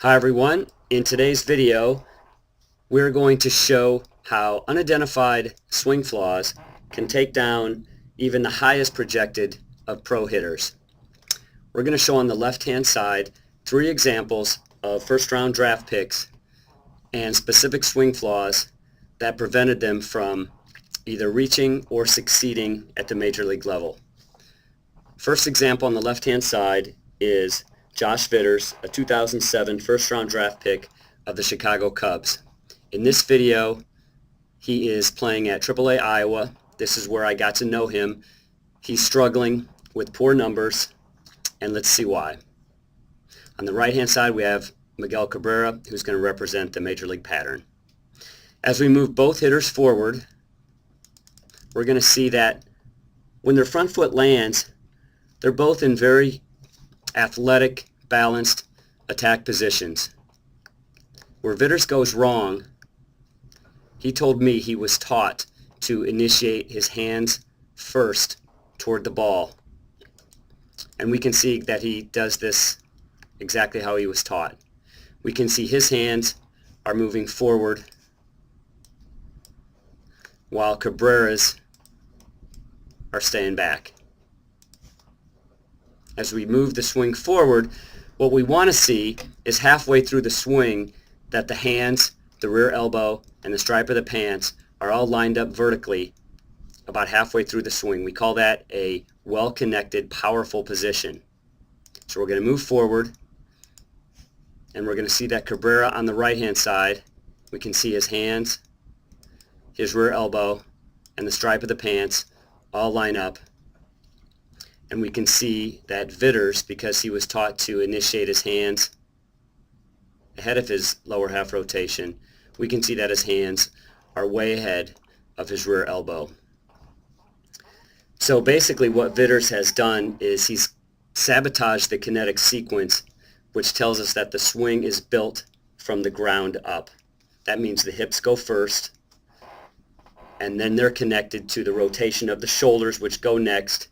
Hi everyone, in today's video we're going to show how unidentified swing flaws can take down even the highest projected of pro hitters. We're going to show on the left hand side 3 examples of first round draft picks and specific swing flaws that prevented them from either reaching or succeeding at the major league level. First example on the left hand side is Josh Vitters, a 2007 first-round draft pick of the Chicago Cubs. In this video, he is playing at AAA Iowa. This is where I got to know him. He's struggling with poor numbers, and let's see why. On the right-hand side, we have Miguel Cabrera, who's going to represent the Major League pattern. As we move both hitters forward, we're going to see that when their front foot lands, they're both in very athletic, balanced attack positions. Where Vitters goes wrong, he told me he was taught to initiate his hands first toward the ball. And we can see that he does this exactly how he was taught. We can see his hands are moving forward while Cabrera's are staying back. As we move the swing forward, what we want to see is halfway through the swing that the hands, the rear elbow, and the stripe of the pants are all lined up vertically about halfway through the swing. We call that a well-connected, powerful position. So we're going to move forward, and we're going to see that Cabrera on the right-hand side, we can see his hands, his rear elbow, and the stripe of the pants all line up. And we can see that Vitters, because he was taught to initiate his hands ahead of his lower half rotation, we can see that his hands are way ahead of his rear elbow. So basically what Vitters has done is he's sabotaged the kinetic sequence, which tells us that the swing is built from the ground up. That means the hips go first, and then they're connected to the rotation of the shoulders, which go next,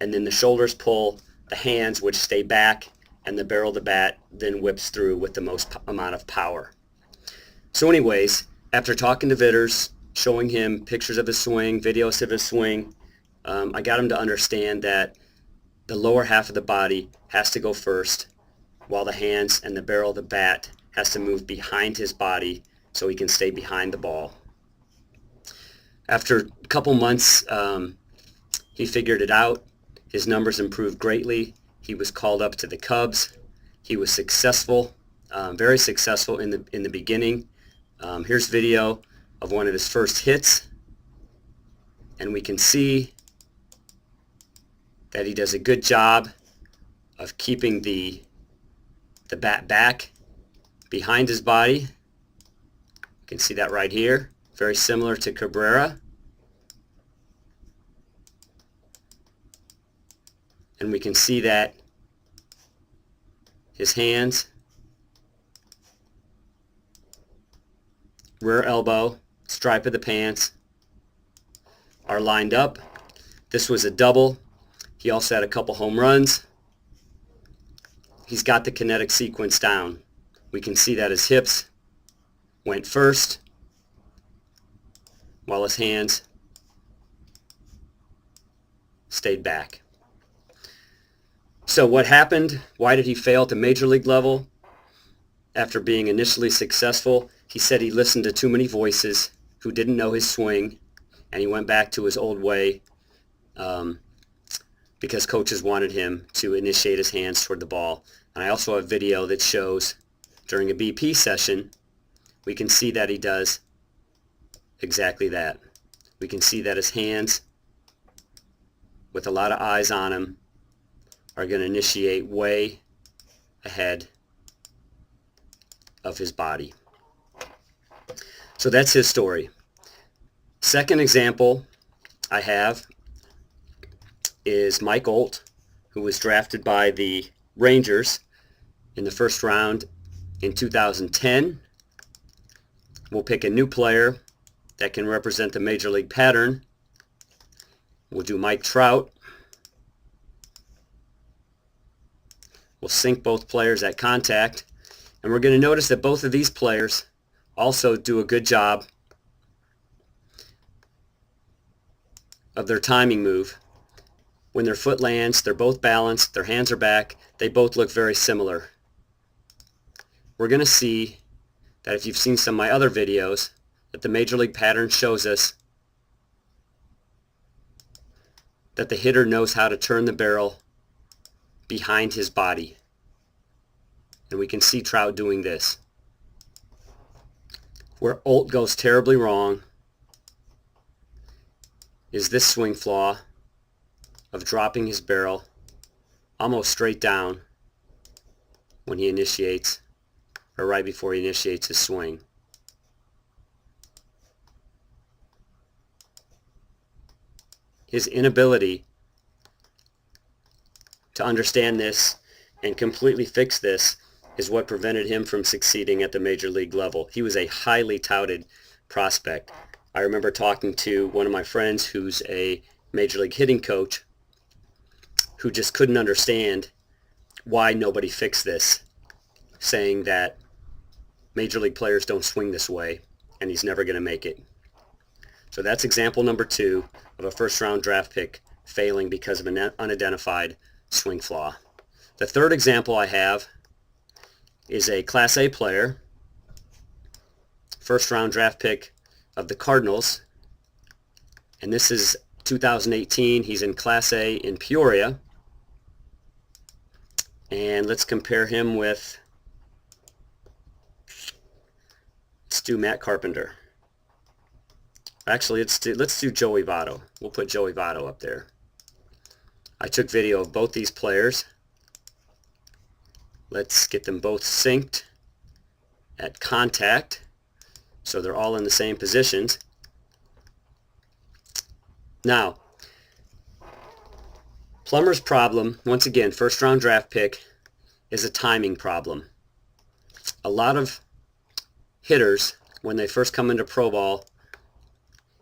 and then the shoulders pull the hands, which stay back, and the barrel of the bat then whips through with the most amount of power. So anyways, after talking to Vitters, showing him pictures of his swing, videos of his swing, I got him to understand that the lower half of the body has to go first, while the hands and the barrel of the bat has to move behind his body so he can stay behind the ball. After a couple months, he figured it out. His numbers improved greatly. He was called up to the Cubs. He was successful, very successful in the beginning. Here's video of one of his first hits, and we can see that he does a good job of keeping the bat back behind his body. You can see that right here, very similar to Cabrera. And we can see that his hands, rear elbow, stripe of the pants are lined up. This was a double. He also had a couple home runs. He's got the kinetic sequence down. We can see that his hips went first while his hands stayed back. So what happened? Why did he fail at the major league level? After being initially successful, he said he listened to too many voices who didn't know his swing, and he went back to his old way because coaches wanted him to initiate his hands toward the ball. And I also have video that shows during a BP session, we can see that he does exactly that. We can see that his hands, with a lot of eyes on him, are going to initiate way ahead of his body. So that's his story. Second example I have is Mike Olt, who was drafted by the Rangers in the first round in 2010. We'll pick a new player that can represent the major league pattern. We'll do Mike Trout. We'll sync both players at contact, And we're going to notice that both of these players also do a good job of their timing move. When their foot lands, they're both balanced, their hands are back, they both look very similar. We're going to see that if you've seen some of my other videos, that the Major League pattern shows us that the hitter knows how to turn the barrel behind his body. And we can see Trout doing this. Where Olt goes terribly wrong is this swing flaw of dropping his barrel almost straight down when he initiates, or right before he initiates his swing. His inability to understand this and completely fix this is what prevented him from succeeding at the major league level. He was a highly touted prospect. I remember talking to one of my friends who's a major league hitting coach who just couldn't understand why nobody fixed this, saying that major league players don't swing this way and he's never going to make it. So that's example number 2 of a first-round draft pick failing because of an unidentified swing flaw. The third example I have is a Class A player, first-round draft pick of the Cardinals, and this is 2018. He's in Class A in Peoria, and let's compare him with, let's do Matt Carpenter. Actually, let's do Joey Votto. We'll put Joey Votto up there. I took video of both these players. Let's get them both synced at contact so they're all in the same positions. Now, Plummer's problem, once again, first round draft pick, is a timing problem. A lot of hitters, when they first come into pro ball,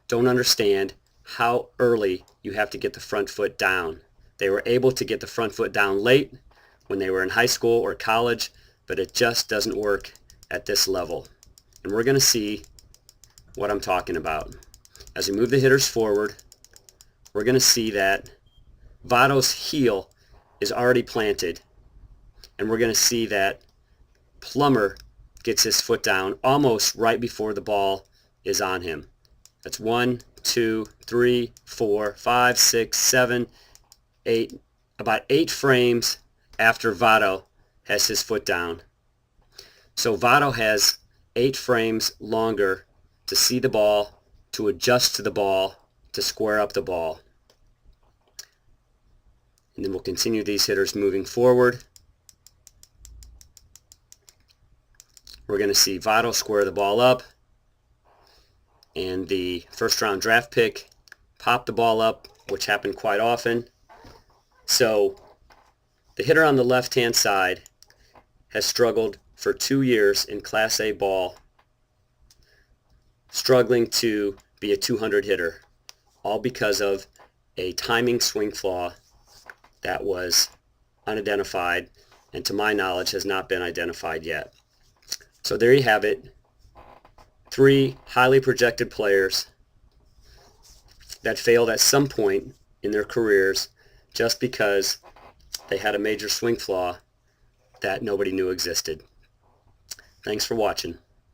don't understand how early you have to get the front foot down. They were able to get the front foot down late when they were in high school or college, but it just doesn't work at this level. And we're going to see what I'm talking about. As we move the hitters forward, we're going to see that Votto's heel is already planted, and we're going to see that Plummer gets his foot down almost right before the ball is on him. That's 1, 2, 3, 4, 5, 6, 7, 8, about 8 frames after Votto has his foot down. So Votto has 8 frames longer to see the ball, to adjust to the ball, to square up the ball. And then we'll continue these hitters moving forward. We're going to see Votto square the ball up, and the first round draft pick pop the ball up, which happened quite often. So the hitter on the left-hand side has struggled for 2 years in Class A ball, struggling to be a 200 hitter, all because of a timing swing flaw that was unidentified and, to my knowledge, has not been identified yet. So there you have it. 3 highly projected players that failed at some point in their careers just because they had a major swing flaw that nobody knew existed. Thanks for watching.